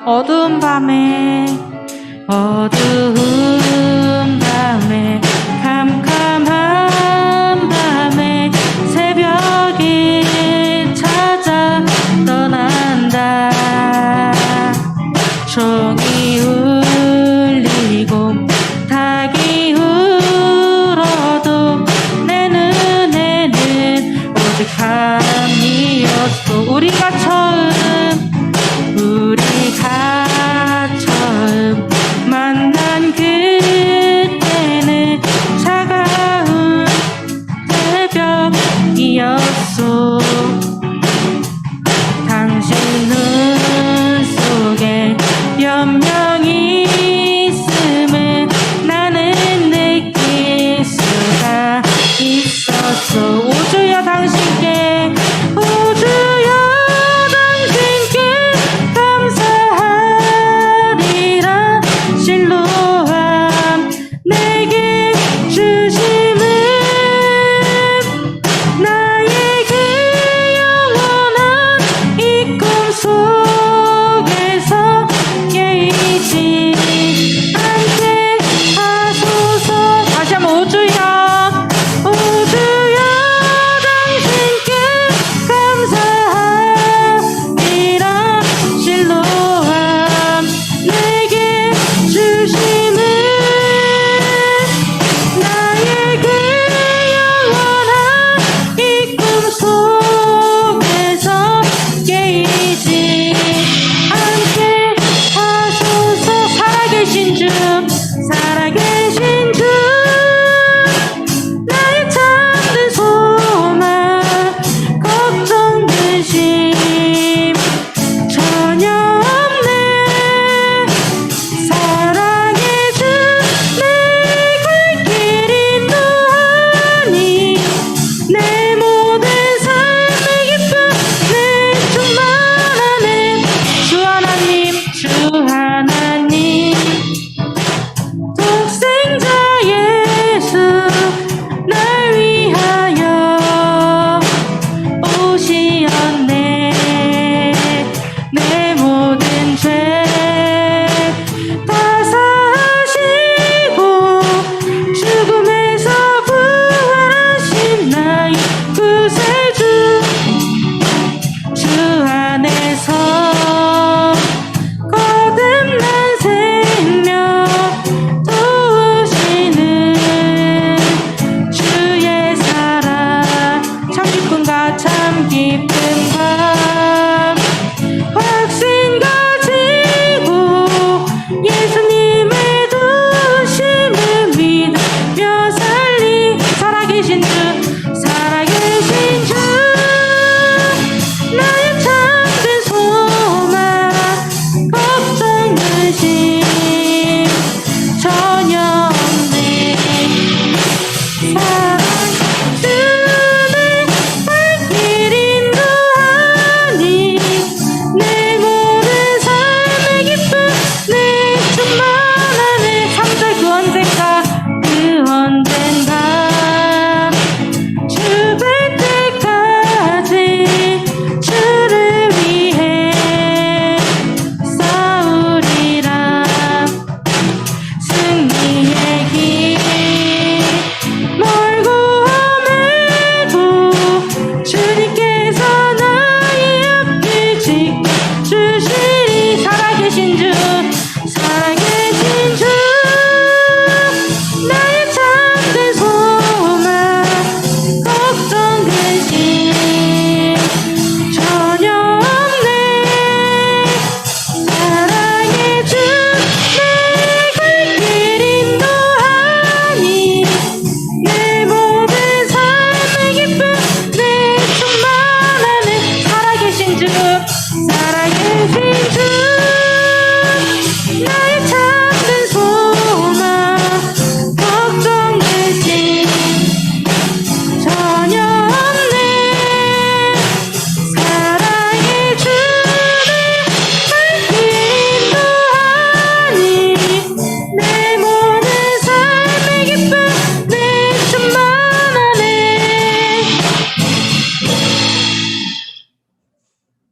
어두운 밤에 캄캄한 밤에 새벽이 찾아 떠난다. 종이 울리고 닭이 울어도 내 눈에는 오직 밤이었어. 우리가 처음 만난 그때는 차가운 새벽이었어. 당신 눈 속에 변명이 있음을 나는 느낄 수가 있었어. 우주여 당신께 감사하리라. 실로암 내게 주심은 나의 그 영원한 이 꿈속에서 깨이지 않게 하소서. 다시 한번 우주여 당신께 감사하리라. 실로암 내게 주심은 나의 그 영원한 이 꿈속에서 깨이지 않게 하소서. 살아계신 주 나의 잠든 소망 걱정 근심 전혀 없네. 사랑의 주 내 갈 길 인도하니 내 모든 삶의 기쁨 내 충만하네. 주 하나님 독생자 예수 날 위하여 오시었네. 내 모든 죄 다 사하시고 죽음에서 부활하신 나의 구세주. 주 안에서 거듭난 생명 도우시는 주의 사랑. 참 기쁨과 참 기쁜 밤 확신 가지고 예수님의 도우심을 믿으며 살리. 살아계신 주 나의 잠든 소망 걱정 근심 전혀 없네. 사랑 주의 발길 인도하니 내 모든 삶의 기쁨 내 충만하네. 3절 그 언젠가 주 뵐 때까지 주를 위해 싸우리라. 승리의 길 멀고 험해도 주님께서 나의 앞길 지켜주시리. 살아계신 주 나의 잠든 소망 걱정 근심 전혀 없네. 사랑의 주 내 갈 길 인도하니 내 모든 삶의 기쁨 내 충만하네. 살아계신 주 나의 잠든 소망 걱정 근심 전혀 없네. 사랑의 주 내 갈 길 인도하니 내 모든 삶의 기쁨 내 충만하네.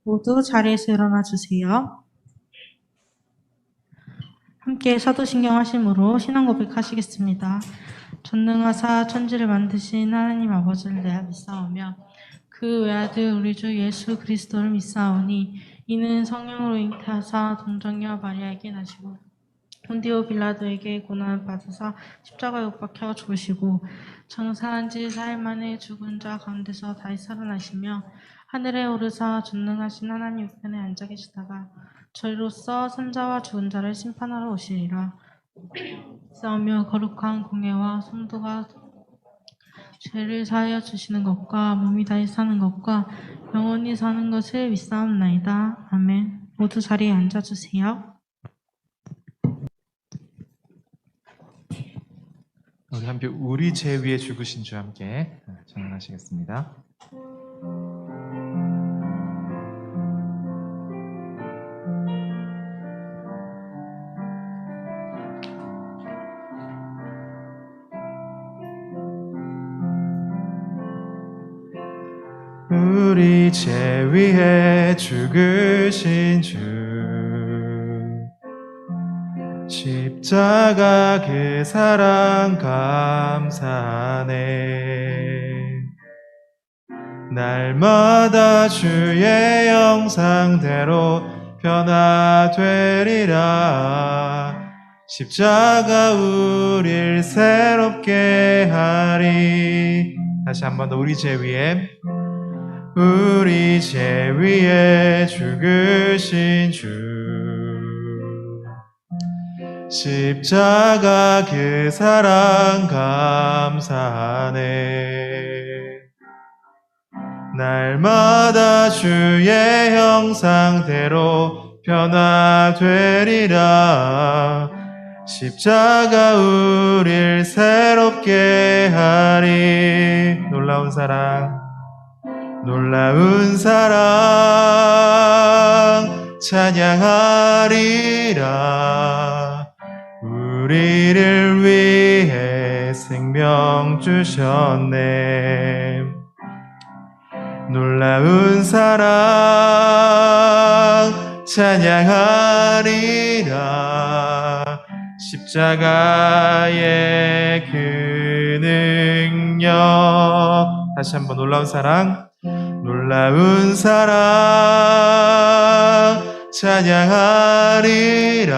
모두 자리에서 일어나 주세요. 함께 사도신경 하심으로 신앙 고백하시겠습니다. 전능하사 천지를 만드신 하나님 아버지를 내가 믿사오며 그 외아들 우리 주 예수 그리스도를 믿사오니 이는 성령으로 잉태하사 동정녀 마리아에게 나시고 본디오 빌라도에게 고난을 받으사 십자가에 못 박혀 죽으시고 장사한 지 4일 만에 죽은 자 가운데서 다시 살아나시며 하늘에 오르사 전능하신 하나님 우편에 앉아 계시다가 저희로서 산자와 죽은 자를 심판하러 오시리라. 싸우며 거룩한 공예와 성도가 죄를 사하여 주시는 것과 몸이 다시 사는 것과 영원히 사는 것을 믿사옵나이다. 아멘. 모두 자리에 앉아주세요. 우리 함께 우리 죄 위에 죽으신 주 함께 찬양하시겠습니다. 우리 죄 위에 죽으신 주 십자가 그 사랑 감사하네. 날마다 주의 형상대로 변화되리라. 십자가 우릴 새롭게 하리. 다시 한 번 더 우리 죄 위에 죽으신 주 십자가 그 사랑 감사하네. 날마다 주의 형상대로 변화되리라. 십자가 우릴 새롭게 하리. 놀라운 사랑 찬양하리라. 우리를 위해 생명 주셨네. 놀라운 사랑 찬양하리라. 십자가의 그 능력. 다시 한번 놀라운 사랑 찬양하리라.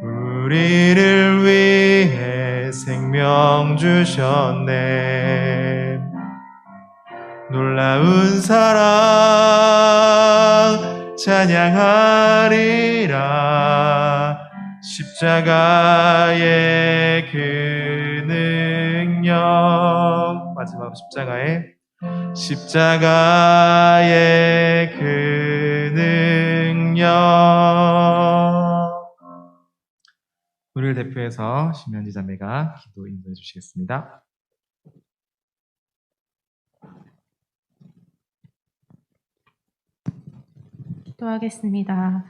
우리를 위해 생명 주셨네. 놀라운 사랑 찬양하리라. 십자가의 그 능력. 마지막으로 십자가의 그 능력. 우리를 대표해서 심현지 자매가 기도 인도해 주시겠습니다. 기도하겠습니다.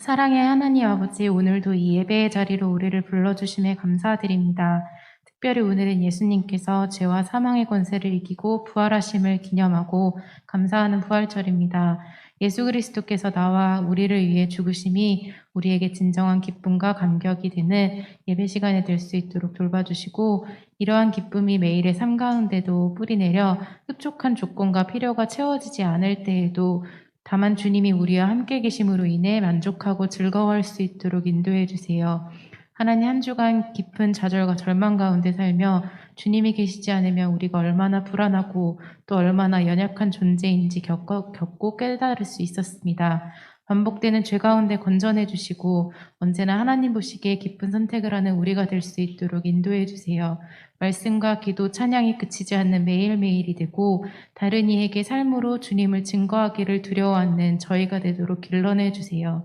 사랑의 하나님 아버지, 오늘도 이 예배의 자리로 우리를 불러주심에 감사드립니다. 특별히 오늘은 예수님께서 죄와 사망의 권세를 이기고 부활하심을 기념하고 감사하는 부활절입니다. 예수 그리스도께서 나와 우리를 위해 죽으심이 우리에게 진정한 기쁨과 감격이 되는 예배 시간이 될 수 있도록 돌봐주시고, 이러한 기쁨이 매일의 삶 가운데도 뿌리내려 흡족한 조건과 필요가 채워지지 않을 때에도 다만 주님이 우리와 함께 계심으로 인해 만족하고 즐거워할 수 있도록 인도해 주세요. 하나님, 한 주간 깊은 좌절과 절망 가운데 살며 주님이 계시지 않으면 우리가 얼마나 불안하고 또 얼마나 연약한 존재인지 겪고 깨달을 수 있었습니다. 반복되는 죄 가운데 건져내 주시고 언제나 하나님 보시기에 기쁜 선택을 하는 우리가 될 수 있도록 인도해 주세요. 말씀과 기도, 찬양이 그치지 않는 매일매일이 되고 다른 이에게 삶으로 주님을 증거하기를 두려워 않는 저희가 되도록 길러내 주세요.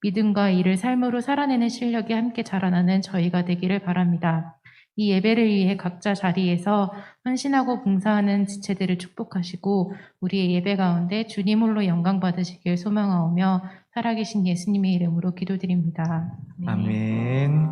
믿음과 일을 삶으로 살아내는 실력이 함께 자라나는 저희가 되기를 바랍니다. 이 예배를 위해 각자 자리에서 헌신하고 봉사하는 지체들을 축복하시고 우리의 예배 가운데 주님 홀로 영광 받으시길 소망하오며 살아계신 예수님의 이름으로 기도드립니다. 아멘.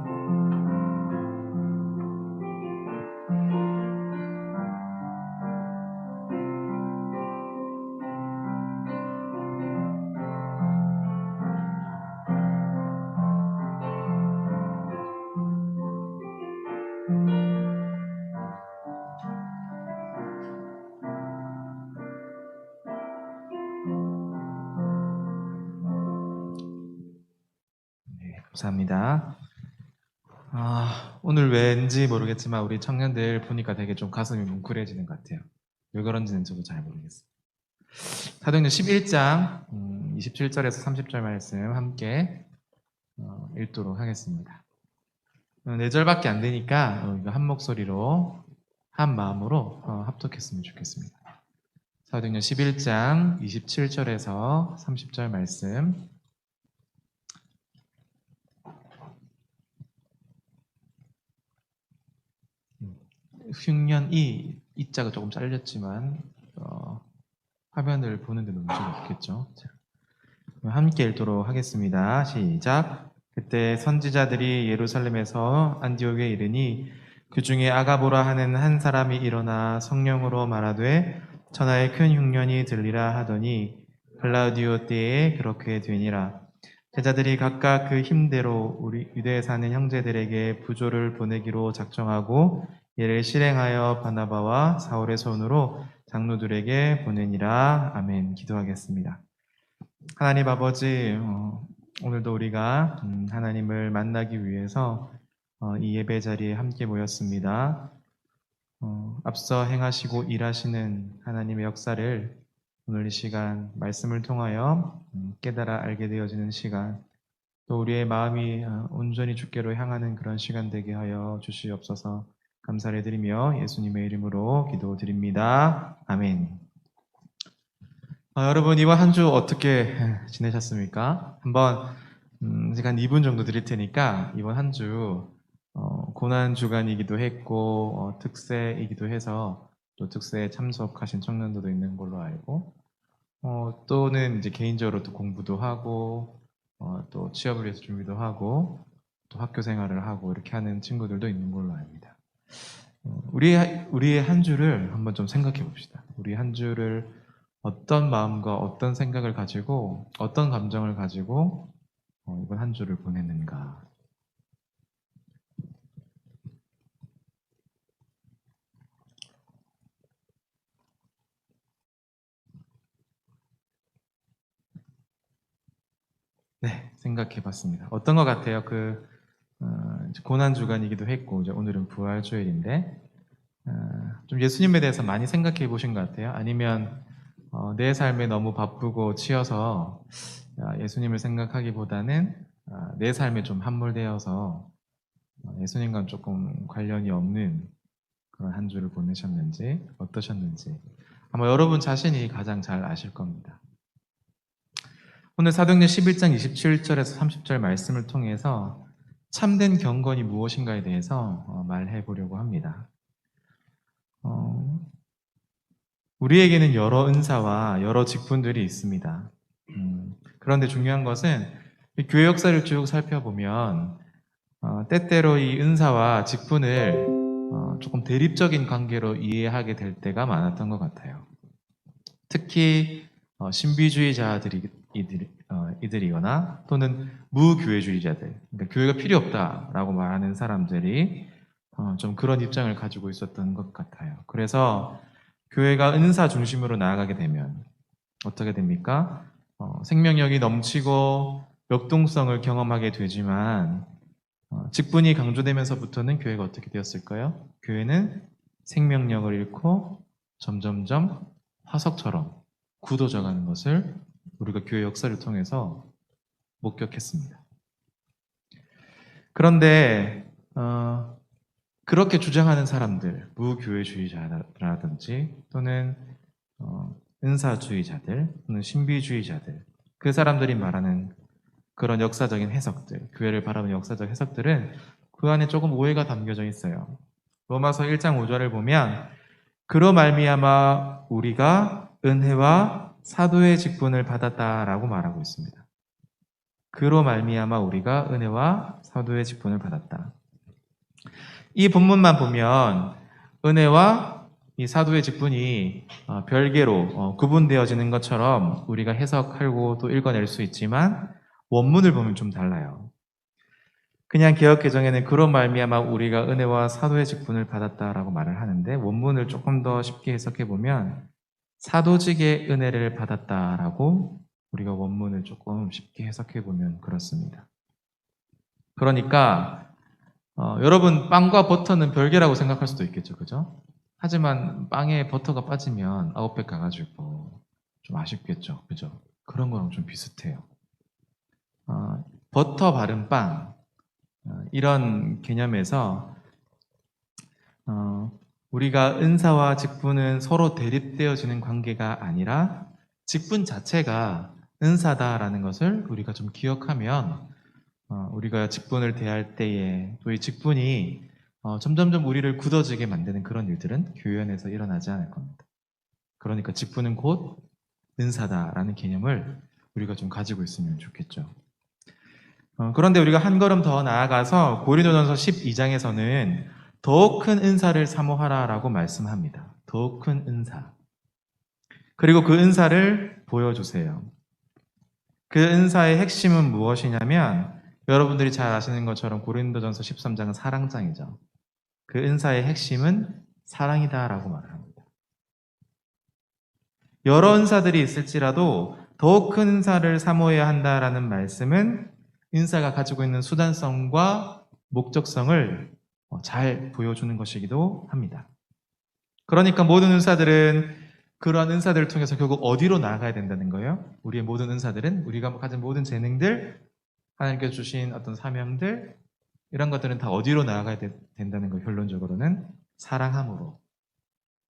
감사합니다. 오늘 왠지 모르겠지만 우리 청년들 보니까 되게 좀 가슴이 뭉클해지는 것 같아요. 왜 그런지는 저도 잘 모르겠어요. 사도행전 11장 27절에서 30절 말씀 함께 읽도록 하겠습니다. 4절밖에 안 되니까 이거 한 목소리로 한 마음으로 합독했으면 좋겠습니다. 사도행전 11장 27절에서 30절 말씀. 흉년 이 자가 조금 잘렸지만 화면을 보는데 문제가 없겠죠. 자, 함께 읽도록 하겠습니다. 시작. 그때 선지자들이 예루살렘에서 안디옥에 이르니 그 중에 아가보라 하는 한 사람이 일어나 성령으로 말하되 천하에 큰 흉년이 들리라 하더니 글라우디오 때에 그렇게 되니라. 제자들이 각각 그 힘대로 우리 유대에 사는 형제들에게 부조를 보내기로 작정하고 이를 실행하여 바나바와 사울의 손으로 장로들에게 보내니라. 아멘. 기도하겠습니다. 하나님 아버지, 오늘도 우리가 하나님을 만나기 위해서 이 예배 자리에 함께 모였습니다. 앞서 행하시고 일하시는 하나님의 역사를 오늘 이 시간 말씀을 통하여 깨달아 알게 되어지는 시간, 또 우리의 마음이 온전히 주께로 향하는 그런 시간 되게 하여 주시옵소서. 감사를 드리며 예수님의 이름으로 기도드립니다. 아멘. 여러분 이번 한 주 어떻게 지내셨습니까? 한번 제가 한 2분 정도 드릴 테니까 이번 한 주 고난 주간이기도 했고 특세이기도 해서 또 특세에 참석하신 청년들도 있는 걸로 알고 또는 이제 개인적으로 또 공부도 하고 또 취업을 위해서 준비도 하고 또 학교 생활을 하고 이렇게 하는 친구들도 있는 걸로 압니다. 우리의 한 주를 한번 좀 생각해 봅시다. 우리 한 주를 어떤 마음과 어떤 생각을 가지고 어떤 감정을 가지고 이번 한 주를 보냈는가. 네, 생각해 봤습니다. 어떤 것 같아요? 이제 고난 주간이기도 했고 이제 오늘은 부활 주일인데 좀 예수님에 대해서 많이 생각해 보신 것 같아요? 아니면 내 삶에 너무 바쁘고 치여서 예수님을 생각하기보다는 내 삶에 좀 함몰되어서 예수님과는 조금 관련이 없는 그런 한 주를 보내셨는지 어떠셨는지 아마 여러분 자신이 가장 잘 아실 겁니다. 오늘 사도행전 11장 27절에서 30절 말씀을 통해서 참된 경건이 무엇인가에 대해서 말해 보려고 합니다. 우리에게는 여러 은사와 여러 직분들이 있습니다. 그런데 중요한 것은 이 교회 역사를 쭉 살펴보면 때때로 이 은사와 직분을 조금 대립적인 관계로 이해하게 될 때가 많았던 것 같아요. 특히 신비주의자들이거나 또는 무교회주의자들, 그러니까 교회가 필요 없다라고 말하는 사람들이 좀 그런 입장을 가지고 있었던 것 같아요. 그래서 교회가 은사 중심으로 나아가게 되면 어떻게 됩니까? 생명력이 넘치고 역동성을 경험하게 되지만 직분이 강조되면서부터는 교회가 어떻게 되었을까요? 교회는 생명력을 잃고 점점점 화석처럼 굳어져가는 것을 우리가 교회 역사를 통해서 목격했습니다. 그런데 그렇게 주장하는 사람들, 무교회주의자라든지 또는 은사주의자들, 또는 신비주의자들, 그 사람들이 말하는 그런 역사적인 해석들, 교회를 바라보는 역사적 해석들은 그 안에 조금 오해가 담겨져 있어요. 로마서 1장 5절을 보면 그로 말미암아 우리가 은혜와 사도의 직분을 받았다라고 말하고 있습니다. 그로 말미암아 우리가 은혜와 사도의 직분을 받았다. 이 본문만 보면 은혜와 이 사도의 직분이 별개로 구분되어지는 것처럼 우리가 해석하고 또 읽어낼 수 있지만 원문을 보면 좀 달라요. 그냥 개역개정에는 그런 말미암아 우리가 은혜와 사도의 직분을 받았다라고 말을 하는데 원문을 조금 더 쉽게 해석해 보면 사도직의 은혜를 받았다라고 우리가 원문을 조금 쉽게 해석해 보면 그렇습니다. 그러니까 여러분 빵과 버터는 별개라고 생각할 수도 있겠죠, 그죠? 하지만 빵에 버터가 빠지면 아웃백 가가지고 좀 아쉽겠죠, 그죠? 그런 거랑 좀 비슷해요. 버터 바른 빵 이런 개념에서 우리가 은사와 직분은 서로 대립되어지는 관계가 아니라 직분 자체가 은사다라는 것을 우리가 좀 기억하면 우리가 직분을 대할 때에 또 이 직분이 점점점 우리를 굳어지게 만드는 그런 일들은 교회 안에서 일어나지 않을 겁니다. 그러니까 직분은 곧 은사다라는 개념을 우리가 좀 가지고 있으면 좋겠죠. 그런데 우리가 한 걸음 더 나아가서 고린도전서 12장에서는 더욱 큰 은사를 사모하라라고 말씀합니다. 더욱 큰 은사. 그리고 그 은사를 보여주세요. 그 은사의 핵심은 무엇이냐면 여러분들이 잘 아시는 것처럼 고린도전서 13장은 사랑장이죠. 그 은사의 핵심은 사랑이다라고 말을 합니다. 여러 은사들이 있을지라도 더욱 큰 은사를 사모해야 한다라는 말씀은 은사가 가지고 있는 수단성과 목적성을 잘 보여주는 것이기도 합니다. 그러니까 모든 은사들은 그러한 은사들을 통해서 결국 어디로 나아가야 된다는 거예요? 우리의 모든 은사들은 우리가 가진 모든 재능들, 하나님께서 주신 어떤 사명들 이런 것들은 다 어디로 나아가야 된다는 거 결론적으로는 사랑함으로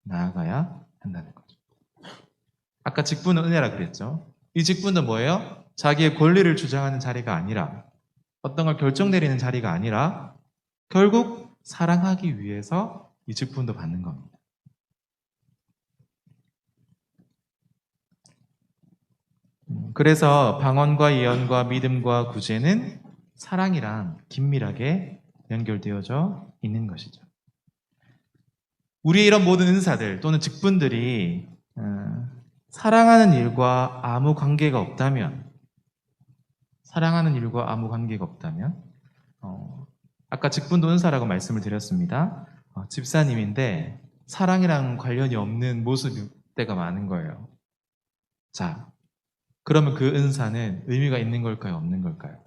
나아가야 한다는 거죠. 아까 직분은 은혜라 그랬죠. 이 직분은 뭐예요? 자기의 권리를 주장하는 자리가 아니라 어떤 걸 결정 내리는 자리가 아니라 결국 사랑하기 위해서 이 직분도 받는 겁니다. 그래서 방언과 예언과 믿음과 구제는 사랑이랑 긴밀하게 연결되어져 있는 것이죠. 우리의 이런 모든 은사들 또는 직분들이 사랑하는 일과 아무 관계가 없다면 아까 직분도 은사라고 말씀을 드렸습니다. 집사님인데 사랑이랑 관련이 없는 모습일 때가 많은 거예요. 자, 그러면 그 은사는 의미가 있는 걸까요? 없는 걸까요?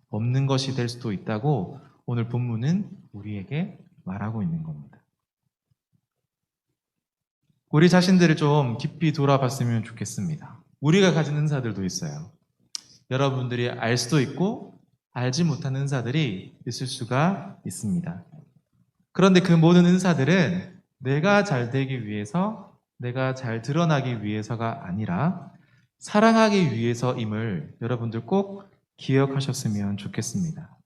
없는 것이 될 수도 있다고 오늘 본문은 우리에게 말하고 있는 겁니다. 우리 자신들을 좀 깊이 돌아봤으면 좋겠습니다. 우리가 가진 은사들도 있어요. 여러분들이 알 수도 있고 알지 못하는 은사들이 있을 수가 있습니다. 그런데 그 모든 은사들은 내가 잘 되기 위해서, 내가 잘 드러나기 위해서가 아니라 사랑하기 위해서임을 여러분들 꼭 기억하셨으면 좋겠습니다.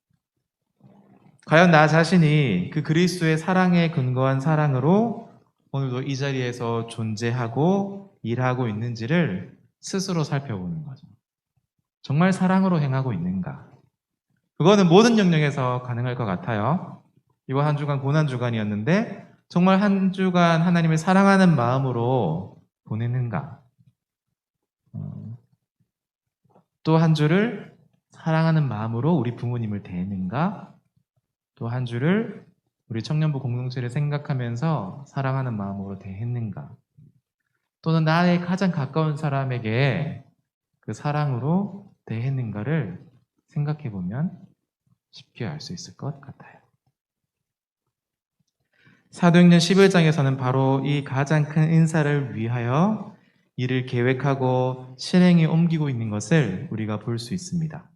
과연 나 자신이 그 그리스도의 사랑에 근거한 사랑으로 오늘도 이 자리에서 존재하고 일하고 있는지를 스스로 살펴보는 거죠. 정말 사랑으로 행하고 있는가? 그거는 모든 영역에서 가능할 것 같아요. 이번 한 주간 고난주간이었는데 정말 한 주간 하나님을 사랑하는 마음으로 보내는가? 또 한 주를 사랑하는 마음으로 우리 부모님을 대했는가? 또 한 주를 우리 청년부 공동체를 생각하면서 사랑하는 마음으로 대했는가? 또는 나의 가장 가까운 사람에게 그 사랑으로 대했는가를 생각해 보면 쉽게 알 수 있을 것 같아요. 사도행전 11장에서는 바로 이 가장 큰 은사를 위하여 이를 계획하고 실행에 옮기고 있는 것을 우리가 볼 수 있습니다.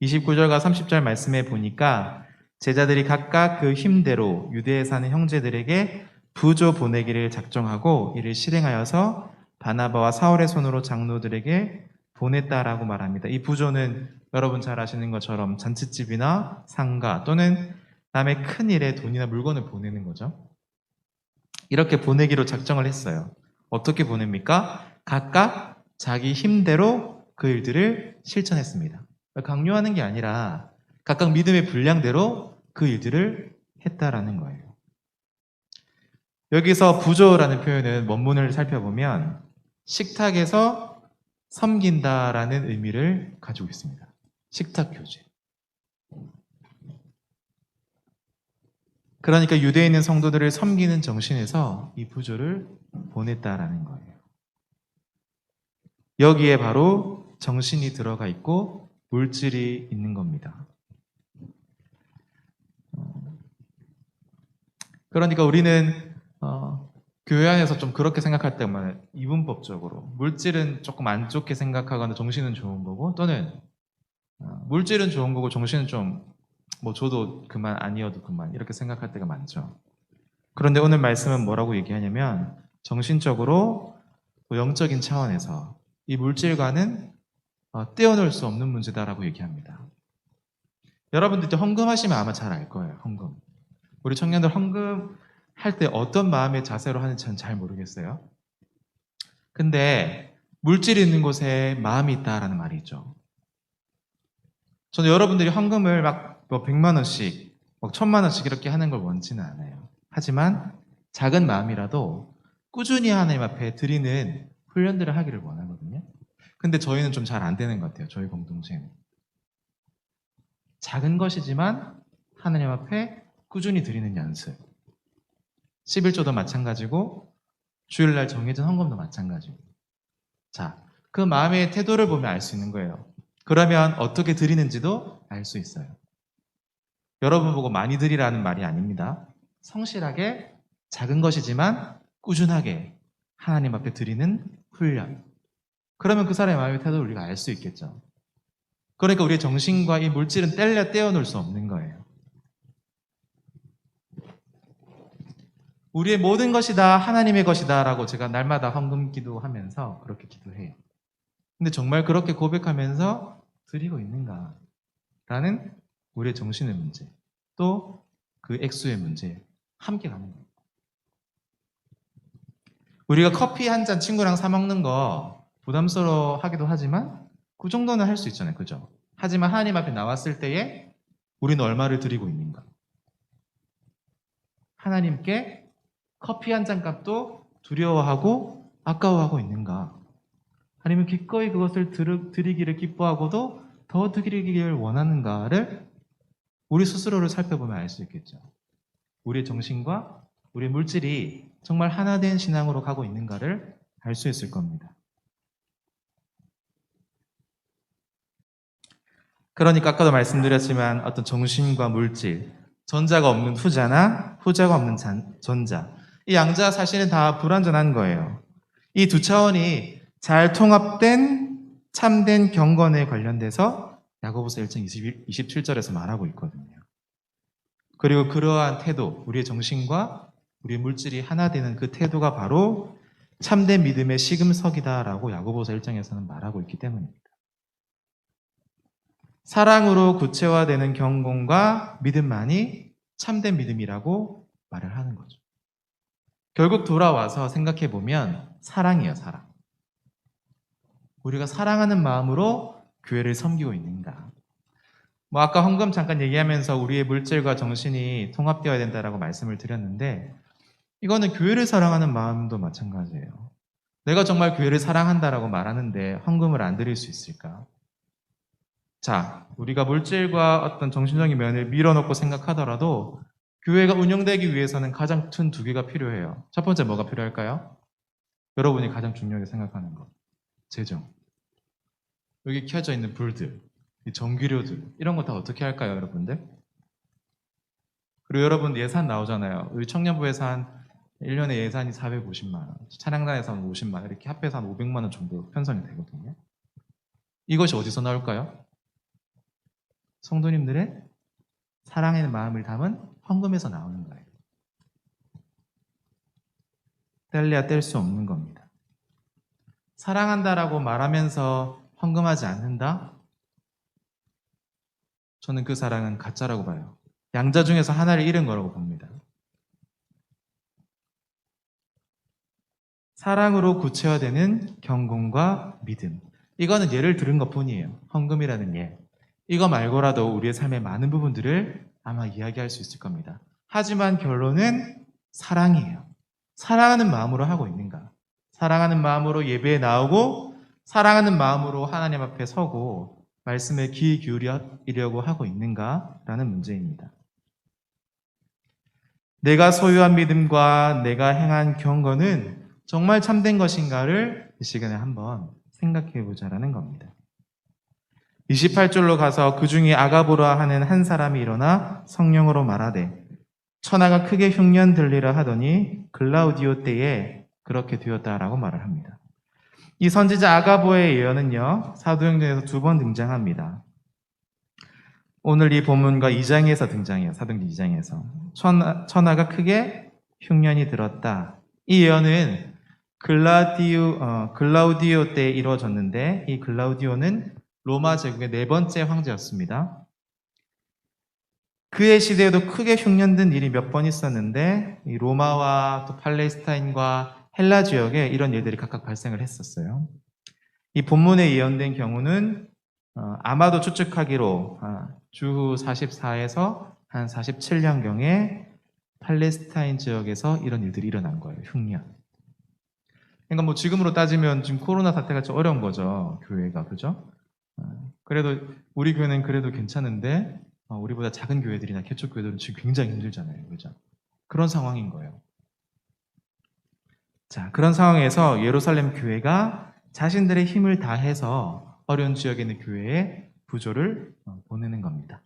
29절과 30절 말씀에 보니까 제자들이 각각 그 힘대로 유대에 사는 형제들에게 부조 보내기를 작정하고 이를 실행하여서 바나바와 사울의 손으로 장로들에게 보냈다라고 말합니다. 이 부조는 여러분 잘 아시는 것처럼 잔치집이나 상가 또는 남의 큰 일에 돈이나 물건을 보내는 거죠. 이렇게 보내기로 작정을 했어요. 어떻게 보냅니까? 각각 자기 힘대로 그 일들을 실천했습니다. 강요하는 게 아니라 각각 믿음의 분량대로 그 일들을 했다라는 거예요. 여기서 부조라는 표현은 원문을 살펴보면 식탁에서 섬긴다라는 의미를 가지고 있습니다. 식탁 교제. 그러니까 유대에 있는 성도들을 섬기는 정신에서 이 부조를 보냈다라는 거예요. 여기에 바로 정신이 들어가 있고 물질이 있는 겁니다. 그러니까 우리는 교회 안에서 좀 그렇게 생각할 때만 이분법적으로 물질은 조금 안 좋게 생각하거나 정신은 좋은 거고, 또는 물질은 좋은 거고 정신은 좀 뭐 줘도 그만 아니어도 그만 이렇게 생각할 때가 많죠. 그런데 오늘 말씀은 뭐라고 얘기하냐면 정신적으로 또 영적인 차원에서 이 물질과는 떼어놓을 수 없는 문제다라고 얘기합니다. 여러분들 이제 헌금하시면 아마 잘 알 거예요. 헌금. 우리 청년들 헌금 할 때 어떤 마음의 자세로 하는지 전 잘 모르겠어요. 근데 물질이 있는 곳에 마음이 있다라는 말이 있죠. 저는 여러분들이 헌금을 막 100만 원씩, 1000만 원씩 이렇게 하는 걸 원치는 않아요. 하지만 작은 마음이라도 꾸준히 하나님 앞에 드리는 훈련들을 하기를 원하거든요. 근데 저희는 좀 잘 안 되는 것 같아요. 저희 공동체는. 작은 것이지만 하나님 앞에 꾸준히 드리는 연습. 11조도 마찬가지고 주일날 정해진 헌금도 마찬가지고. 자, 그 마음의 태도를 보면 알 수 있는 거예요. 그러면 어떻게 드리는지도 알 수 있어요. 여러분 보고 많이 드리라는 말이 아닙니다. 성실하게 작은 것이지만 꾸준하게 하나님 앞에 드리는 훈련. 그러면 그 사람의 마음의 태도를 우리가 알 수 있겠죠. 그러니까 우리의 정신과 이 물질은 떼어놓을 수 없는 거예요. 우리의 모든 것이다 하나님의 것이다 라고 제가 날마다 헌금 기도하면서 그렇게 기도해요. 근데 정말 그렇게 고백하면서 드리고 있는가? 라는 우리의 정신의 문제, 또 그 액수의 문제, 함께 가는 거예요. 우리가 커피 한 잔 친구랑 사 먹는 거 부담스러워 하기도 하지만 그 정도는 할 수 있잖아요. 그죠? 하지만 하나님 앞에 나왔을 때에 우리는 얼마를 드리고 있는가? 하나님께 커피 한 잔 값도 두려워하고 아까워하고 있는가? 아니면 기꺼이 그것을 드리기를 기뻐하고도 더 드리기를 원하는가를 우리 스스로를 살펴보면 알 수 있겠죠. 우리의 정신과 우리의 물질이 정말 하나 된 신앙으로 가고 있는가를 알 수 있을 겁니다. 그러니까 아까도 말씀드렸지만 어떤 정신과 물질, 전자가 없는 후자나 후자가 없는 전자, 이 양자 사실은 다 불완전한 거예요. 이 두 차원이 잘 통합된 참된 경건에 관련돼서 야고보서 1장 27절에서 말하고 있거든요. 그리고 그러한 태도, 우리의 정신과 우리의 물질이 하나 되는 그 태도가 바로 참된 믿음의 시금석이다라고 야고보서 1장에서는 말하고 있기 때문입니다. 사랑으로 구체화되는 경건과 믿음만이 참된 믿음이라고 말을 하는 거죠. 결국 돌아와서 생각해 보면 사랑이에요, 사랑. 우리가 사랑하는 마음으로 교회를 섬기고 있는가? 아까 헌금 잠깐 얘기하면서 우리의 물질과 정신이 통합되어야 된다라고 말씀을 드렸는데 이거는 교회를 사랑하는 마음도 마찬가지예요. 내가 정말 교회를 사랑한다라고 말하는데 헌금을 안 드릴 수 있을까? 자, 우리가 물질과 어떤 정신적인 면을 밀어놓고 생각하더라도 교회가 운영되기 위해서는 가장 큰 두 개가 필요해요. 첫 번째 뭐가 필요할까요? 여러분이 가장 중요하게 생각하는 것. 재정. 여기 켜져 있는 불들, 이 전기료들, 이런 거 다 어떻게 할까요, 여러분들? 그리고 여러분 예산 나오잖아요. 우리 청년부 예산 1년에 예산이 450만 원, 차량단 예산 50만 원, 이렇게 합해서 한 500만 원 정도 편성이 되거든요. 이것이 어디서 나올까요? 성도님들의 사랑의 마음을 담은 헌금에서 나오는 거예요. 뗄래야 뗄 수 없는 겁니다. 사랑한다라고 말하면서 헌금하지 않는다? 저는 그 사랑은 가짜라고 봐요. 양자 중에서 하나를 잃은 거라고 봅니다. 사랑으로 구체화되는 경건과 믿음. 이거는 예를 들은 것 뿐이에요. 헌금이라는 예. 이거 말고라도 우리의 삶의 많은 부분들을 아마 이야기할 수 있을 겁니다. 하지만 결론은 사랑이에요. 사랑하는 마음으로 하고 있는가? 사랑하는 마음으로 예배에 나오고 사랑하는 마음으로 하나님 앞에 서고 말씀에 귀 기울이려고 하고 있는가라는 문제입니다. 내가 소유한 믿음과 내가 행한 경건은 정말 참된 것인가를 이 시간에 한번 생각해 보자라는 겁니다. 28절로 가서 그 중에 아가보라 하는 한 사람이 일어나 성령으로 말하되 천하가 크게 흉년 들리라 하더니 글라우디오 때에 그렇게 되었다라고 말을 합니다. 이 선지자 아가보의 예언은요, 사도행전에서 2번 등장합니다. 오늘 이 본문과 2장에서 등장해요. 사도행전 2장에서. 천하가 크게 흉년이 들었다. 이 예언은 글라우디오 때에 이루어졌는데, 이 글라우디오는 로마 제국의 4번째 황제였습니다. 그의 시대에도 크게 흉년된 일이 몇 번 있었는데, 이 로마와 또 팔레스타인과 헬라 지역에 이런 일들이 각각 발생을 했었어요. 이 본문에 예언된 경우는 아마도 추측하기로 주후 44에서 한 47년경에 팔레스타인 지역에서 이런 일들이 일어난 거예요. 흉년. 그러니까 뭐 지금으로 따지면 지금 코로나 사태가 좀 어려운 거죠. 교회가. 그죠? 그래도 우리 교회는 그래도 괜찮은데 우리보다 작은 교회들이나 개척 교회들은 지금 굉장히 힘들잖아요. 그죠? 그런 상황인 거예요. 자, 그런 상황에서 예루살렘 교회가 자신들의 힘을 다해서 어려운 지역에 있는 교회에 부조를 보내는 겁니다.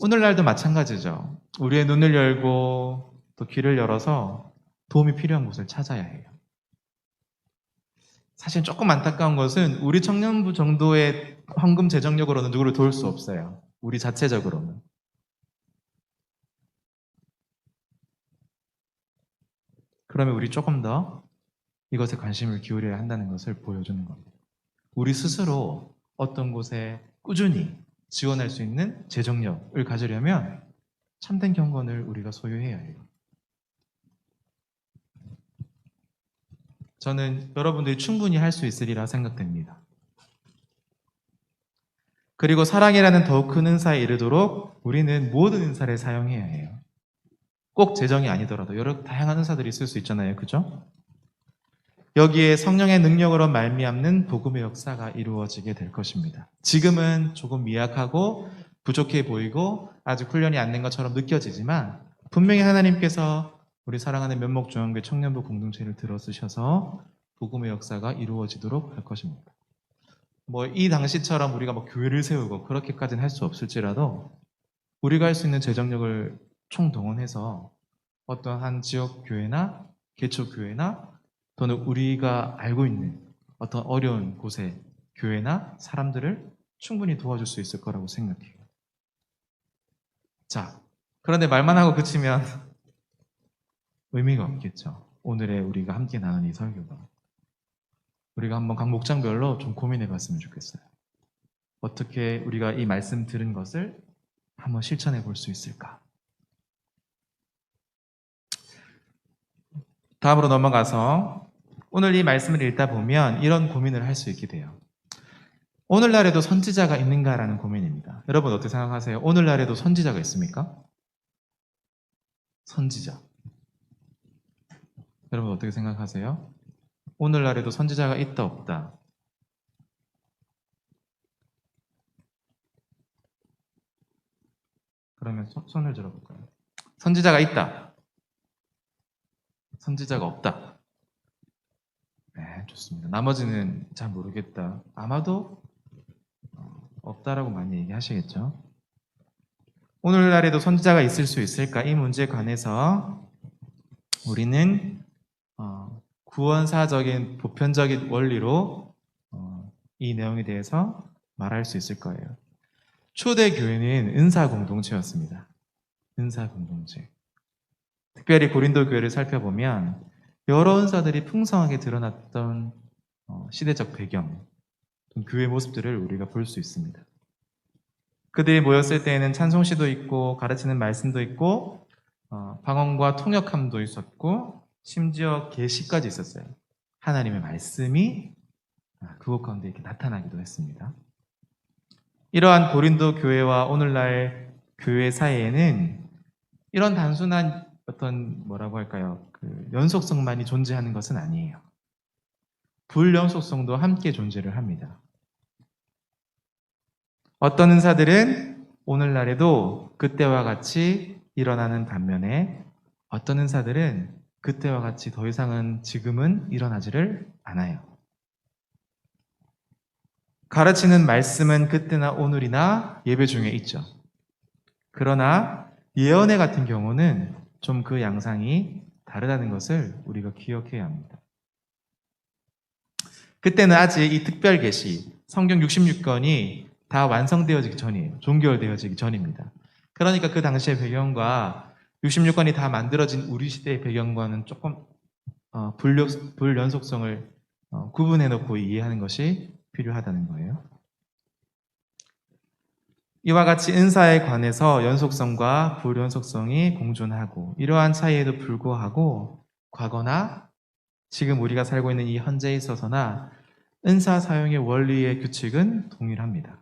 오늘날도 마찬가지죠. 우리의 눈을 열고 또 귀를 열어서 도움이 필요한 곳을 찾아야 해요. 사실 조금 안타까운 것은 우리 청년부 정도의 헌금 재정력으로는 누구를 도울 수 없어요. 우리 자체적으로는. 그러면 우리 조금 더 이것에 관심을 기울여야 한다는 것을 보여주는 겁니다. 우리 스스로 어떤 곳에 꾸준히 지원할 수 있는 재정력을 가지려면 참된 경건을 우리가 소유해야 해요. 저는 여러분들이 충분히 할 수 있으리라 생각됩니다. 그리고 사랑이라는 더욱 큰 은사에 이르도록 우리는 모든 은사를 사용해야 해요. 꼭 재정이 아니더라도 여러 다양한 은사들이 있을 수 있잖아요. 그죠? 여기에 성령의 능력으로 말미암는 복음의 역사가 이루어지게 될 것입니다. 지금은 조금 미약하고 부족해 보이고 아직 훈련이 안 된 것처럼 느껴지지만 분명히 하나님께서 우리 사랑하는 면목중앙교회 청년부 공동체를 들어쓰셔서 복음의 역사가 이루어지도록 할 것입니다. 뭐 이 당시처럼 우리가 뭐 교회를 세우고 그렇게까지는 할 수 없을지라도 우리가 할 수 있는 재정력을 총동원해서 어떤 한 지역 교회나 개척 교회나 또는 우리가 알고 있는 어떤 어려운 곳의 교회나 사람들을 충분히 도와줄 수 있을 거라고 생각해요. 자, 그런데 말만 하고 그치면 의미가 없겠죠. 오늘의 우리가 함께 나눈 이 설교가. 우리가 한번 각 목장별로 좀 고민해 봤으면 좋겠어요. 어떻게 우리가 이 말씀 들은 것을 한번 실천해 볼 수 있을까? 다음으로 넘어가서 오늘 이 말씀을 읽다 보면 이런 고민을 할 수 있게 돼요. 오늘날에도 선지자가 있는가라는 고민입니다. 여러분 어떻게 생각하세요? 오늘날에도 선지자가 있습니까? 선지자. 여러분 어떻게 생각하세요? 오늘날에도 선지자가 있다 없다? 그러면 손을 들어볼까요? 선지자가 있다. 선지자가 없다. 네, 좋습니다. 나머지는 잘 모르겠다. 아마도 없다라고 많이 얘기하시겠죠. 오늘날에도 선지자가 있을 수 있을까? 이 문제에 관해서 우리는 구원사적인 보편적인 원리로 이 내용에 대해서 말할 수 있을 거예요. 초대 교회는 은사 공동체였습니다. 은사 공동체. 특별히 고린도 교회를 살펴보면 여러 은사들이 풍성하게 드러났던 시대적 배경, 교회 모습들을 우리가 볼 수 있습니다. 그들이 모였을 때에는 찬송시도 있고 가르치는 말씀도 있고 방언과 통역함도 있었고 심지어 계시까지 있었어요. 하나님의 말씀이 그곳 가운데 이렇게 나타나기도 했습니다. 이러한 고린도 교회와 오늘날 교회 사이에는 이런 단순한 어떤 뭐라고 할까요? 그 연속성만이 존재하는 것은 아니에요. 불연속성도 함께 존재를 합니다. 어떤 은사들은 오늘날에도 그때와 같이 일어나는 반면에 어떤 은사들은 그때와 같이 더 이상은 지금은 일어나지를 않아요. 가르치는 말씀은 그때나 오늘이나 예배 중에 있죠. 그러나 예언회 같은 경우는 좀 그 양상이 다르다는 것을 우리가 기억해야 합니다. 그때는 아직 이 특별 계시, 성경 66권이 다 완성되어지기 전이에요. 종결되어지기 전입니다. 그러니까 그 당시의 배경과 66권이 다 만들어진 우리 시대의 배경과는 조금 불연속성을 구분해놓고 이해하는 것이 필요하다는 거예요. 이와 같이 은사에 관해서 연속성과 불연속성이 공존하고 이러한 차이에도 불구하고 과거나 지금 우리가 살고 있는 이 현재에 있어서나 은사 사용의 원리의 규칙은 동일합니다.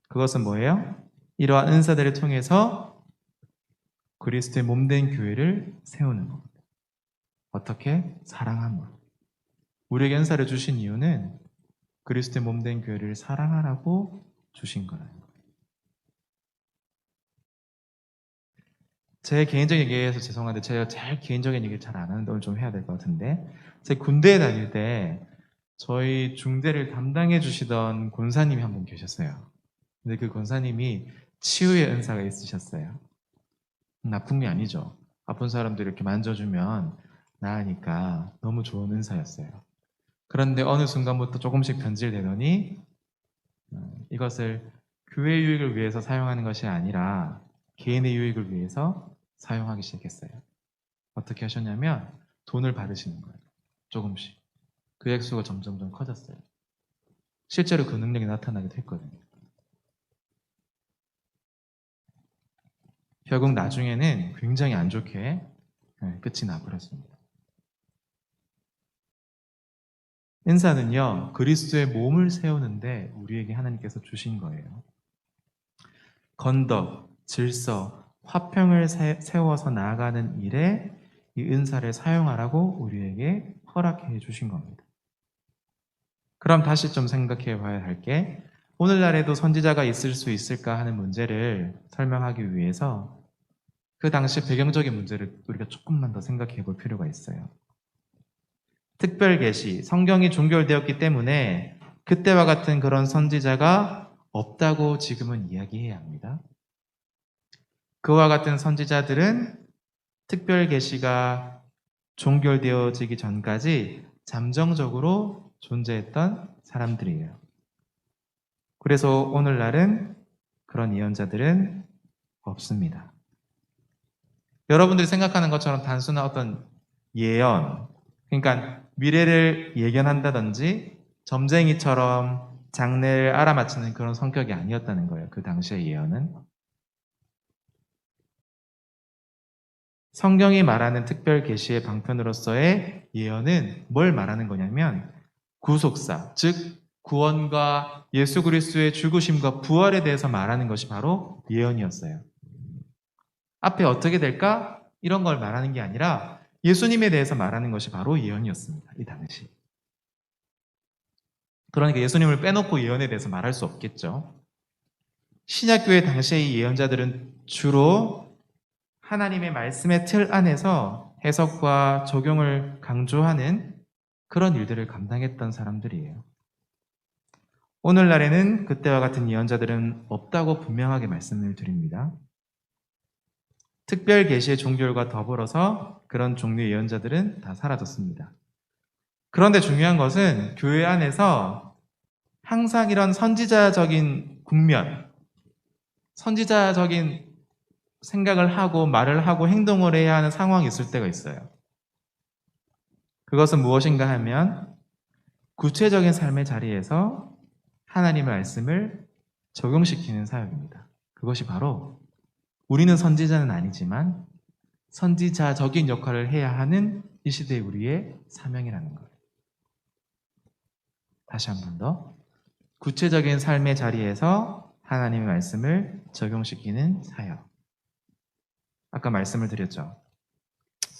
그것은 뭐예요? 이러한 은사들을 통해서 그리스도의 몸된 교회를 세우는 겁니다. 어떻게? 사랑함으로. 우리에게 은사를 주신 이유는 그리스도의 몸된 교회를 사랑하라고 주신 거라는 거예요. 제 개인적인 얘기해서 죄송한데 제가 제일 개인적인 얘기를 잘 안 하는데 오늘 좀 해야 될 것 같은데, 제 군대에 다닐 때 저희 중대를 담당해 주시던 권사님이 한 분 계셨어요. 근데 그 권사님이 치유의 은사가 있으셨어요. 나쁜 게 아니죠. 아픈 사람들 이렇게 만져주면 나으니까 너무 좋은 은사였어요. 그런데 어느 순간부터 조금씩 변질되더니 이것을 교회 유익을 위해서 사용하는 것이 아니라 개인의 유익을 위해서 사용하기 시작했어요. 어떻게 하셨냐면 돈을 받으시는 거예요. 조금씩. 그 액수가 점점 커졌어요. 실제로 그 능력이 나타나기도 했거든요. 결국 나중에는 굉장히 안 좋게 끝이 나버렸습니다. 은사는요, 그리스도의 몸을 세우는데 우리에게 하나님께서 주신 거예요. 건덕, 질서, 화평을 세워서 나아가는 일에 이 은사를 사용하라고 우리에게 허락해 주신 겁니다. 그럼 다시 좀 생각해 봐야 할 게, 오늘날에도 선지자가 있을 수 있을까 하는 문제를 설명하기 위해서 그 당시 배경적인 문제를 우리가 조금만 더 생각해 볼 필요가 있어요. 특별 계시, 성경이 종결되었기 때문에 그때와 같은 그런 선지자가 없다고 지금은 이야기해야 합니다. 그와 같은 선지자들은 특별 계시가 종결되어지기 전까지 잠정적으로 존재했던 사람들이에요. 그래서 오늘날은 그런 예언자들은 없습니다. 여러분들이 생각하는 것처럼 단순한 어떤 예언, 그러니까 미래를 예견한다든지 점쟁이처럼 장래를 알아맞히는 그런 성격이 아니었다는 거예요. 그 당시의 예언은. 성경이 말하는 특별 계시의 방편으로서의 예언은 뭘 말하는 거냐면 구속사, 즉 구원과 예수 그리스도의 죽으심과 부활에 대해서 말하는 것이 바로 예언이었어요. 앞에 어떻게 될까? 이런 걸 말하는 게 아니라 예수님에 대해서 말하는 것이 바로 예언이었습니다. 이 당시. 그러니까 예수님을 빼놓고 예언에 대해서 말할 수 없겠죠. 신약교회 당시의 예언자들은 주로 하나님의 말씀의 틀 안에서 해석과 적용을 강조하는 그런 일들을 감당했던 사람들이에요. 오늘날에는 그때와 같은 예언자들은 없다고 분명하게 말씀을 드립니다. 특별 계시의 종결과 더불어서 그런 종류의 예언자들은 다 사라졌습니다. 그런데 중요한 것은 교회 안에서 항상 이런 선지자적인 국면, 선지자적인 생각을 하고 말을 하고 행동을 해야 하는 상황이 있을 때가 있어요. 그것은 무엇인가 하면 구체적인 삶의 자리에서 하나님의 말씀을 적용시키는 사역입니다. 그것이 바로 우리는 선지자는 아니지만 선지자적인 역할을 해야 하는 이 시대의 우리의 사명이라는 거예요. 다시 한 번 더. 구체적인 삶의 자리에서 하나님의 말씀을 적용시키는 사역. 아까 말씀을 드렸죠.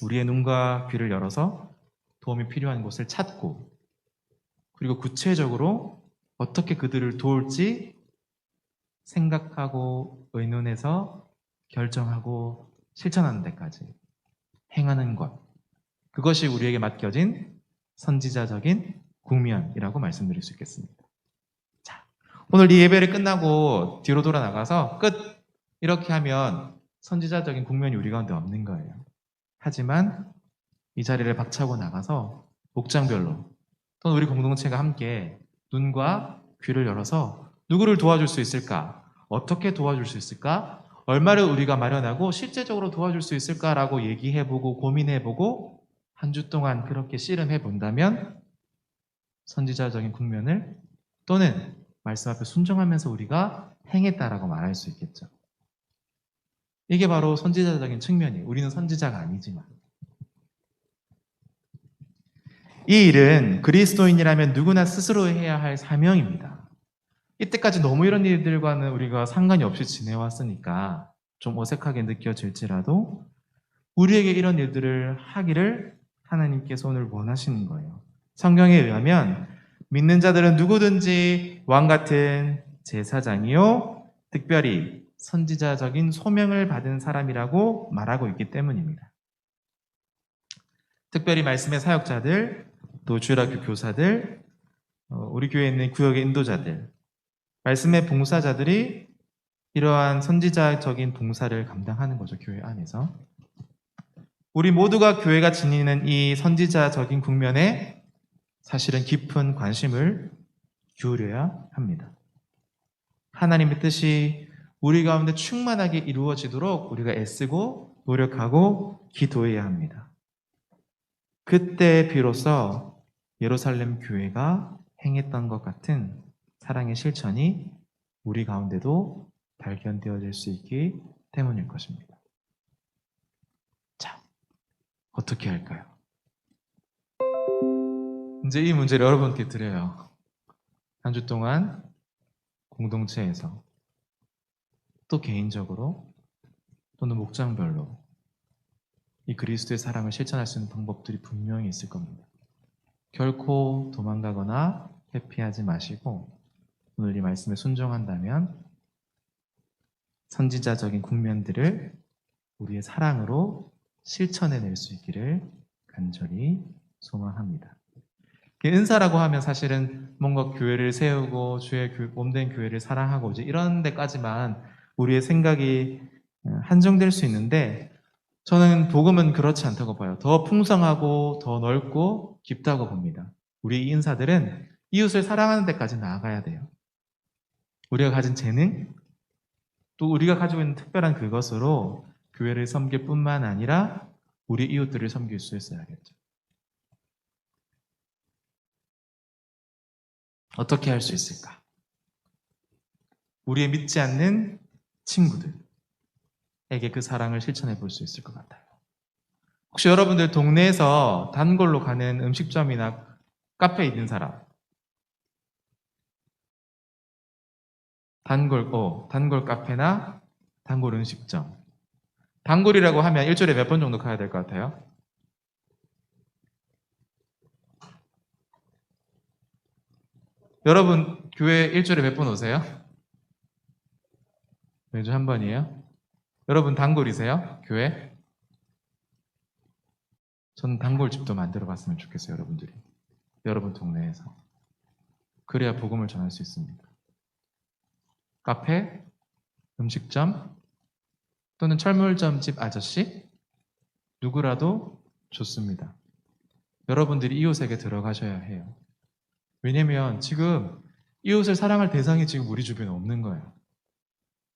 우리의 눈과 귀를 열어서 도움이 필요한 곳을 찾고 그리고 구체적으로 어떻게 그들을 도울지 생각하고 의논해서 결정하고 실천하는 데까지 행하는 것. 그것이 우리에게 맡겨진 선지자적인 국면이라고 말씀드릴 수 있겠습니다. 자, 오늘 이 예배를 끝나고 뒤로 돌아 나가서 끝! 이렇게 하면 선지자적인 국면이 우리 가운데 없는 거예요. 하지만 이 자리를 박차고 나가서 목장별로 또는 우리 공동체가 함께 눈과 귀를 열어서 누구를 도와줄 수 있을까? 어떻게 도와줄 수 있을까? 얼마를 우리가 마련하고 실제적으로 도와줄 수 있을까라고 얘기해보고 고민해보고 한 주 동안 그렇게 씨름해 본다면 선지자적인 국면을 또는 말씀 앞에 순종하면서 우리가 행했다라고 말할 수 있겠죠. 이게 바로 선지자적인 측면이에요. 우리는 선지자가 아니지만. 이 일은 그리스도인이라면 누구나 스스로 해야 할 사명입니다. 이때까지 너무 이런 일들과는 우리가 상관이 없이 지내왔으니까 좀 어색하게 느껴질지라도 우리에게 이런 일들을 하기를 하나님께서 오늘 원하시는 거예요. 성경에 의하면 믿는 자들은 누구든지 왕 같은 제사장이요 특별히 선지자적인 소명을 받은 사람이라고 말하고 있기 때문입니다. 특별히 말씀의 사역자들, 또 주일학교 교사들, 우리 교회에 있는 구역의 인도자들, 말씀의 봉사자들이 이러한 선지자적인 봉사를 감당하는 거죠, 교회 안에서. 우리 모두가 교회가 지니는 이 선지자적인 국면에 사실은 깊은 관심을 기울여야 합니다. 하나님의 뜻이 우리 가운데 충만하게 이루어지도록 우리가 애쓰고 노력하고 기도해야 합니다. 그때 비로소 예루살렘 교회가 행했던 것 같은 사랑의 실천이 우리 가운데도 발견되어질 수 있기 때문일 것입니다. 자, 어떻게 할까요? 이제 이 문제를 여러분께 드려요. 한 주 동안 공동체에서 또 개인적으로 또는 목장별로 이 그리스도의 사랑을 실천할 수 있는 방법들이 분명히 있을 겁니다. 결코 도망가거나 회피하지 마시고 오늘 이 말씀에 순종한다면 선지자적인 국면들을 우리의 사랑으로 실천해낼 수 있기를 간절히 소망합니다. 은사라고 하면 사실은 뭔가 교회를 세우고 주의 몸된 교회를 사랑하고 이제 이런 데까지만 우리의 생각이 한정될 수 있는데 저는 복음은 그렇지 않다고 봐요. 더 풍성하고 더 넓고 깊다고 봅니다. 우리 이 인사들은 이웃을 사랑하는 데까지 나아가야 돼요. 우리가 가진 재능, 또 우리가 가지고 있는 특별한 그것으로 교회를 섬길 뿐만 아니라 우리 이웃들을 섬길 수 있어야겠죠. 어떻게 할 수 있을까? 우리의 믿지 않는 친구들에게 그 사랑을 실천해 볼 수 있을 것 같아요. 혹시 여러분들 동네에서 단골로 가는 음식점이나 카페에 있는 사람? 단골 카페나 단골 음식점. 단골이라고 하면 일주일에 몇 번 정도 가야 될 것 같아요? 여러분 교회 일주일에 몇 번 오세요? 매주 한 번이에요? 여러분 단골이세요? 교회? 저는 단골집도 만들어 봤으면 좋겠어요, 여러분들이. 여러분 동네에서. 그래야 복음을 전할 수 있습니다. 카페, 음식점, 또는 철물점집 아저씨, 누구라도 좋습니다. 여러분들이 이웃에게 들어가셔야 해요. 왜냐면 지금 이웃을 사랑할 대상이 지금 우리 주변에 없는 거예요.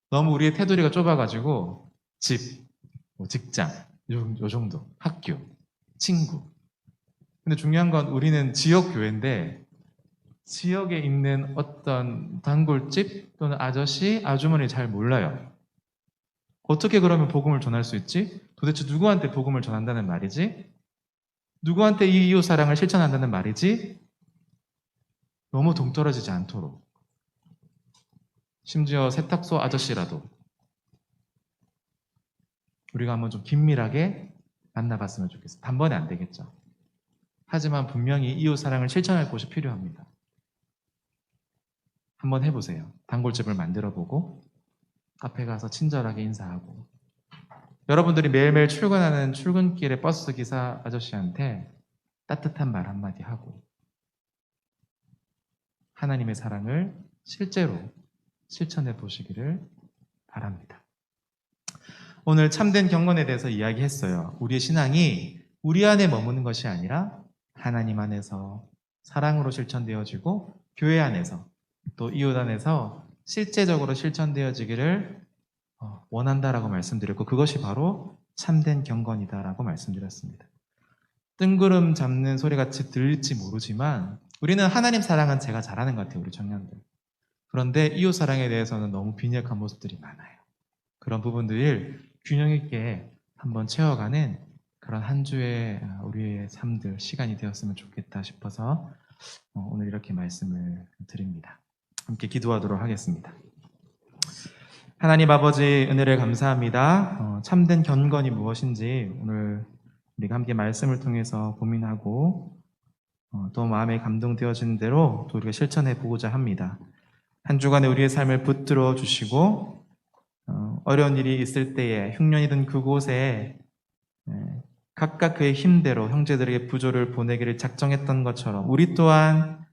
너무 우리의 테두리가 좁아가지고 집, 직장, 요 정도, 학교, 친구. 근데 중요한 건 우리는 지역 교회인데 지역에 있는 어떤 단골집 또는 아저씨, 아주머니 잘 몰라요. 어떻게 그러면 복음을 전할 수 있지? 도대체 누구한테 복음을 전한다는 말이지? 누구한테 이 이웃 사랑을 실천한다는 말이지? 너무 동떨어지지 않도록. 심지어 세탁소 아저씨라도 우리가 한번 좀 긴밀하게 만나봤으면 좋겠어요. 단번에 안 되겠죠. 하지만 분명히 이웃 사랑을 실천할 곳이 필요합니다. 한번 해보세요. 단골집을 만들어보고 카페 가서 친절하게 인사하고 여러분들이 매일매일 출근하는 출근길에 버스 기사 아저씨한테 따뜻한 말 한마디 하고 하나님의 사랑을 실제로 실천해 보시기를 바랍니다. 오늘 참된 경건에 대해서 이야기했어요. 우리의 신앙이 우리 안에 머무는 것이 아니라 하나님 안에서 사랑으로 실천되어지고 교회 안에서 또 이웃 안에서 실제적으로 실천되어지기를 원한다라고 말씀드렸고, 그것이 바로 참된 경건이다라고 말씀드렸습니다. 뜬구름 잡는 소리같이 들릴지 모르지만 우리는 하나님 사랑은 제가 잘하는 것 같아요, 우리 청년들. 그런데 이웃 사랑에 대해서는 너무 빈약한 모습들이 많아요. 그런 부분들을 균형 있게 한번 채워가는 그런 한 주의 우리의 삶들, 시간이 되었으면 좋겠다 싶어서 오늘 이렇게 말씀을 드립니다. 함께 기도하도록 하겠습니다. 하나님 아버지, 은혜를 감사합니다. 참된 경건이 무엇인지 오늘 우리가 함께 말씀을 통해서 고민하고 또 마음에 감동되어지는 대로 또 우리가 실천해 보고자 합니다. 한 주간에 우리의 삶을 붙들어 주시고 어려운 일이 있을 때에 흉년이든 그곳에 각각 그의 힘대로 형제들에게 부조를 보내기를 작정했던 것처럼 우리 또한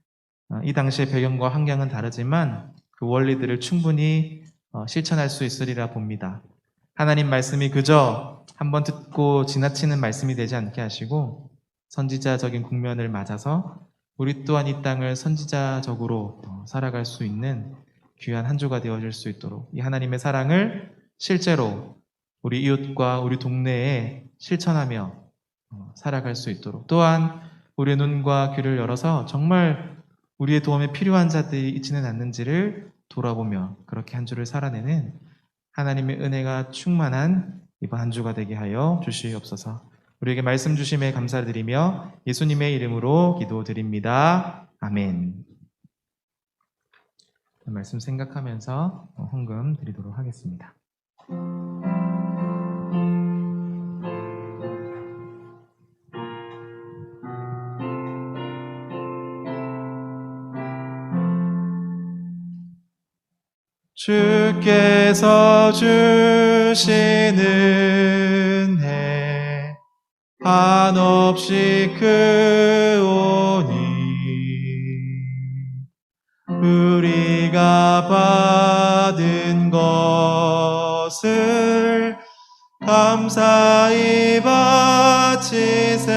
이 당시의 배경과 환경은 다르지만 그 원리들을 충분히 실천할 수 있으리라 봅니다. 하나님 말씀이 그저 한번 듣고 지나치는 말씀이 되지 않게 하시고 선지자적인 국면을 맞아서 우리 또한 이 땅을 선지자적으로 살아갈 수 있는 귀한 한 주가 되어질 수 있도록 이 하나님의 사랑을 실제로 우리 이웃과 우리 동네에 실천하며 살아갈 수 있도록, 또한 우리의 눈과 귀를 열어서 정말 우리의 도움에 필요한 자들이 있지는 않는지를 돌아보며 그렇게 한 주를 살아내는 하나님의 은혜가 충만한 이번 한 주가 되게 하여 주시옵소서. 우리에게 말씀 주심에 감사드리며 예수님의 이름으로 기도드립니다. 아멘. 말씀 생각하면서 헌금 드리도록 하겠습니다. 주께서 주시는 은혜 한없이 크오니 우리가 받은 것을 감사히 바치세.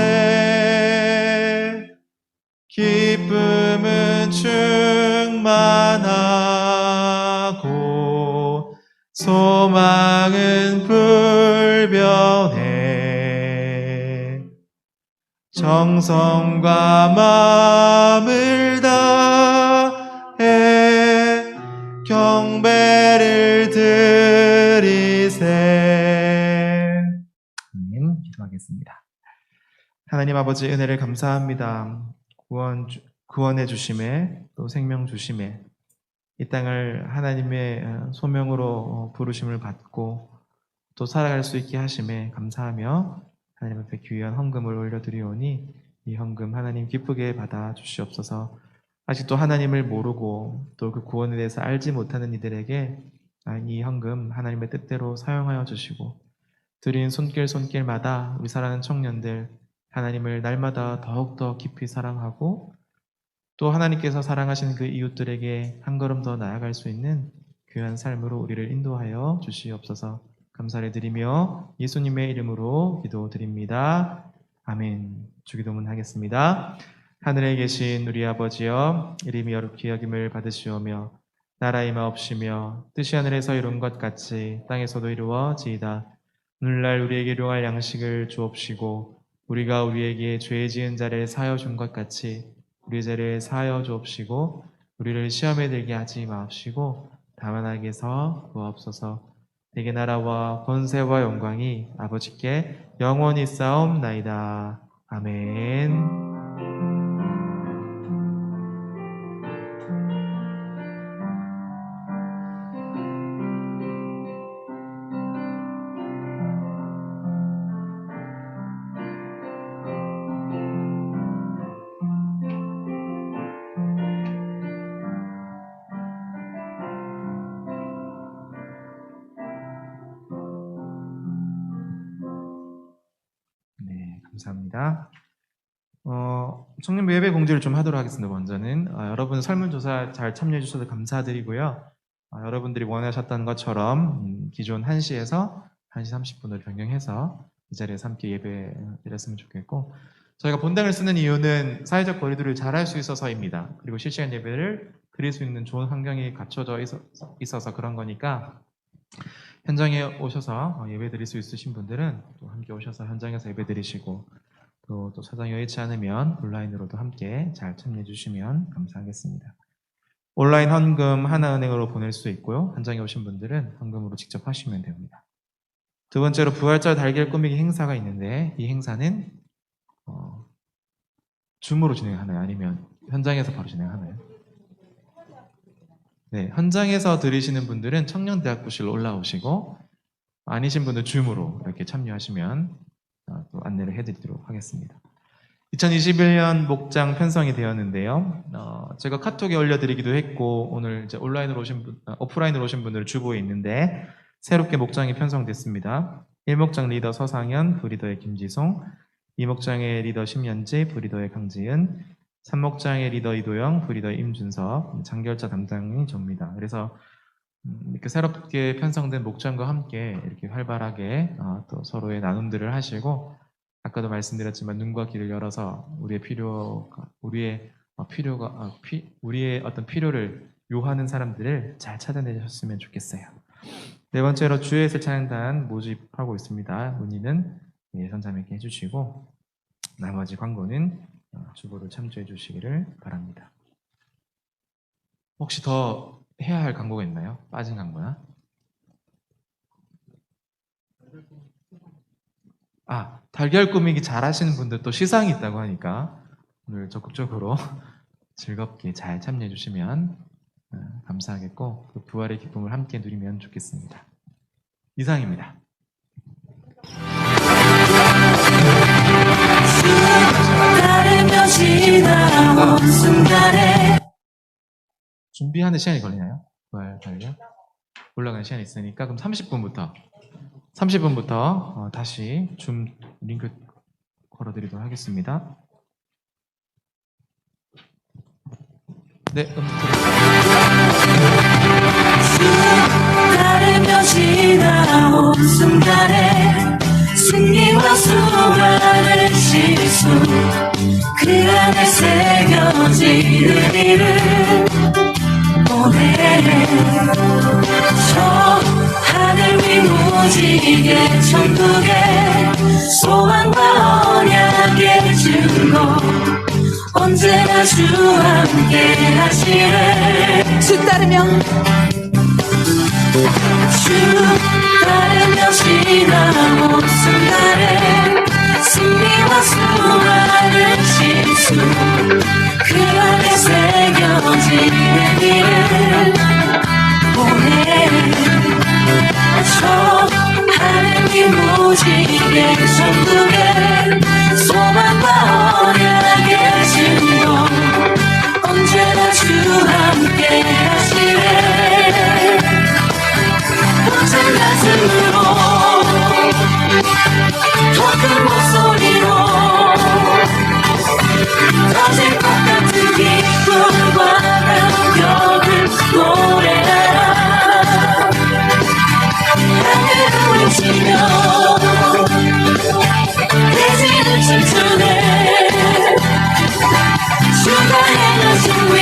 기쁨은 충만하고 소망은 불변해. 정성과 마음을 다해 경배를 드리세. 아멘. 기도하겠습니다. 하나님 아버지, 은혜를 감사합니다. 구원해 주심에 또 생명 주심에 이 땅을 하나님의 소명으로 부르심을 받고 또 살아갈 수 있게 하심에 감사하며 하나님 앞에 귀한 헌금을 올려드리오니 이 헌금 하나님 기쁘게 받아 주시옵소서. 아직도 하나님을 모르고 또 그 구원에 대해서 알지 못하는 이들에게 이 헌금 하나님의 뜻대로 사용하여 주시고 드린 손길마다 우리 사랑하는 청년들 하나님을 날마다 더욱더 깊이 사랑하고 또 하나님께서 사랑하시는 그 이웃들에게 한 걸음 더 나아갈 수 있는 귀한 삶으로 우리를 인도하여 주시옵소서. 감사를 드리며 예수님의 이름으로 기도드립니다. 아멘. 주기도문 하겠습니다. 하늘에 계신 우리 아버지여, 이름이 어렵게 여김을 받으시오며 나라의 마옵시며 뜻이 하늘에서 이룬 것 같이 땅에서도 이루어지이다. 오늘날 우리에게 일용할 양식을 주옵시고 우리가 우리에게 죄 지은 자를 사하여 준 것 같이 우리 죄를 사하여 주옵시고 우리를 시험에 들게 하지 마옵시고 다만 악에서 구하옵소서. 내게 나라와 권세와 영광이 아버지께 영원히 싸움나이다. 아멘. 감사합니다. 청년부 예배 공지를 좀 하도록 하겠습니다. 먼저는 여러분 설문조사 잘 참여해 주셔서 감사드리고요. 여러분들이 원하셨던 것처럼 기존 1시에서 1시 30분으로 변경해서 이 자리에서 함께 예배 드렸으면 좋겠고, 저희가 본당을 쓰는 이유는 사회적 거리두기를 잘 할 수 있어서입니다. 그리고 실시간 예배를 드릴 수 있는 좋은 환경이 갖춰져 있어서 그런 거니까, 현장에 오셔서 예배 드릴 수 있으신 분들은 또 함께 오셔서 현장에서 예배 드리시고, 또 사정이 여의치 않으면 온라인으로도 함께 잘 참여해 주시면 감사하겠습니다. 온라인 헌금 하나은행으로 보낼 수 있고요. 현장에 오신 분들은 헌금으로 직접 하시면 됩니다. 두 번째로 부활절 달걀 꾸미기 행사가 있는데, 이 행사는 줌으로 진행하나요? 아니면 현장에서 바로 진행하나요? 네, 현장에서 들으시는 분들은 청년대학부실로 올라오시고, 아니신 분들 줌으로 이렇게 참여하시면 또 안내를 해드리도록 하겠습니다. 2021년 목장 편성이 되었는데요. 제가 카톡에 올려드리기도 했고, 오늘 이제 오프라인으로 오신 분들 주보에 있는데, 새롭게 목장이 편성됐습니다. 1목장 리더 서상현, 부리더의 김지송, 2목장의 리더 심연지, 부리더의 강지은, 3목장의 리더 이도영, 부리더의 임준섭, 장결자 담당이 접니다. 그래서 이렇게 새롭게 편성된 목장과 함께 이렇게 활발하게 또 서로의 나눔들을 하시고, 아까도 말씀드렸지만 눈과 귀를 열어서 우리의 어떤 필요를 요하는 사람들을 잘 찾아내셨으면 좋겠어요. 네 번째로 주의예술 찬양단 모집하고 있습니다. 문의는 선자님께 해주시고, 나머지 광고는 주보를 참조해 주시기를 바랍니다. 혹시 더 해야 할 광고가 있나요? 빠진 광고나? 달걀 꾸미기 잘 하시는 분들 또 시상이 있다고 하니까 오늘 적극적으로 즐겁게 잘 참여해 주시면 감사하겠고, 그 부활의 기쁨을 함께 누리면 좋겠습니다. 이상입니다. 준비하는 시간이 걸리나요? 부활 달걀? 올라가는 시간이 있으니까 그럼 30분부터 다시 줌 링크 걸어드리도록 하겠습니다. 네, 따르며 지나온 순간에 승리와 수많은 실수 그 안에 새겨지는 일을 보내 저 하늘 위 무지개 천국에 소망과 언약의 증거 언제나 주 함께 하시네 주 따르며 지나온 순간에 승리와 수많은 실수 그 안에 새겨지는 일을 보내 저 하늘 위 무지개 천국에 소망과 언약의 증거 언제나 주 함께 하시네 벅찬 가슴으로 더 큰 목소리로 터질 것 같은 기쁨과 감격을 노래하라 하늘을 외치며 대지를 춤추네 주가 행하신 위